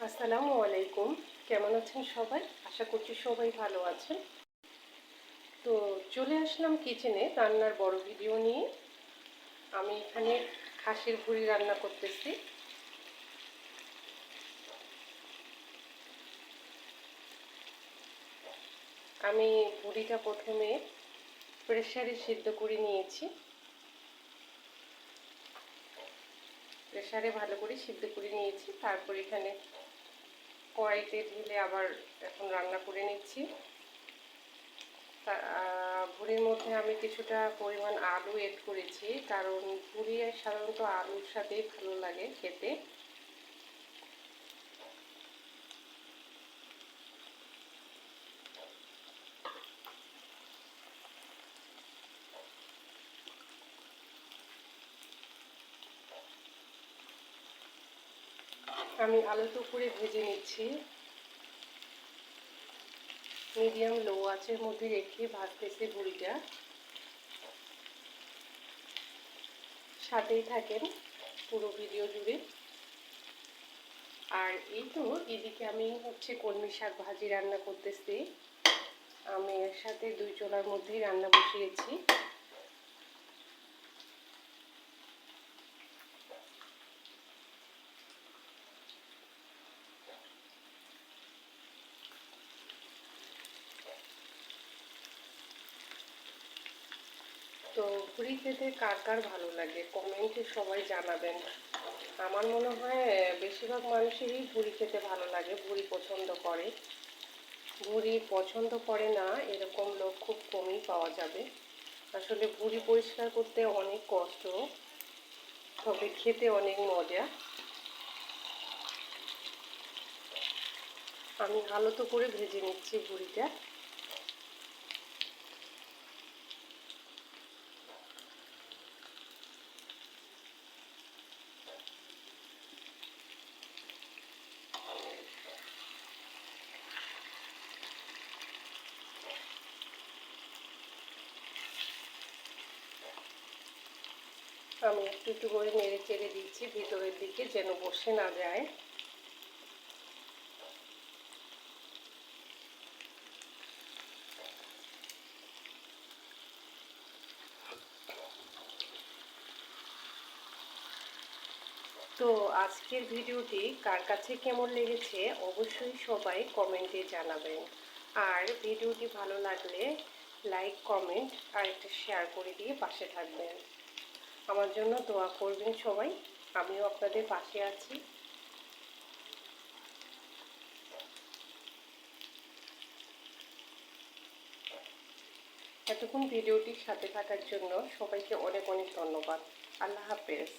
আসসালামু আলাইকুম। কেমন আছেন সবাই? আশা করছি সবাই ভালো আছেন। তো চলে আসলাম কিচেনে রান্নার বড় ভিডিও নিয়ে। আমি এখানে খাসির ভুঁড়ি রান্না করতেছি। আমি ভুঁড়িটা প্রথমে প্রেসারে সিদ্ধ করে নিয়েছি। প্রেসারে ভালো করে সিদ্ধ করে নিয়েছি। তারপর এখানে কড়াইতে ঢেলে আবার এখন রান্না করে নিচ্ছি। ভুঁড়ির মধ্যে আমি কিছুটা পরিমাণ আলু এড করেছি, কারণ ভুঁড়ি সাধারণত আলুর সাথেই ভালো লাগে খেতে। আমি আলুটা উপরে ভেজে নিচ্ছি। মিডিয়াম লো আঁচের মধ্যে রেখে ভাজতেছি ভুঁড়িটা। সাথেই থাকেন পুরো ভিডিও জুড়ে। আর এই তো এদিকে আমি কলমি শাক ভাজি রান্না করতেছি। আমি এর সাথে 2 চুলার মধ্যেই রান্না বসিয়েছি। তো ভুঁড়ি খেতে কার কার ভালো লাগে কমেন্টে সবাই জানাবেন। আমার মনে হয় বেশিরভাগ মানুষেরই ভুঁড়ি খেতে ভালো লাগে, ভুঁড়ি পছন্দ করে। ভুঁড়ি পছন্দ করে না এরকম লোক খুব কমই পাওয়া যাবে। আসলে ভুঁড়ি পরিষ্কার করতে অনেক কষ্ট, তবে খেতে অনেক মজা। আমি আলতো করে ভেজে নিচ্ছি ভুঁড়িটা। আমি একটু একটু করে নেড়ে চেড়ে দিচ্ছি ভিতরের দিকে, যেন বসে না যায়। তো আজকের ভিডিওটি কার কাছে কেমন লেগেছে অবশ্যই সবাই কমেন্টে জানাবেন। আর ভিডিওটি ভালো লাগলে লাইক, কমেন্ট আর একটা শেয়ার করে দিয়ে পাশে থাকবেন। আমার জন্য দোয়া করবেন সবাই, আমিও আপনাদের পাশে আছি। এতক্ষণ ভিডিওটির সাথে থাকার জন্য সবাইকে অনেক অনেক ধন্যবাদ। আল্লাহ হাফেজ।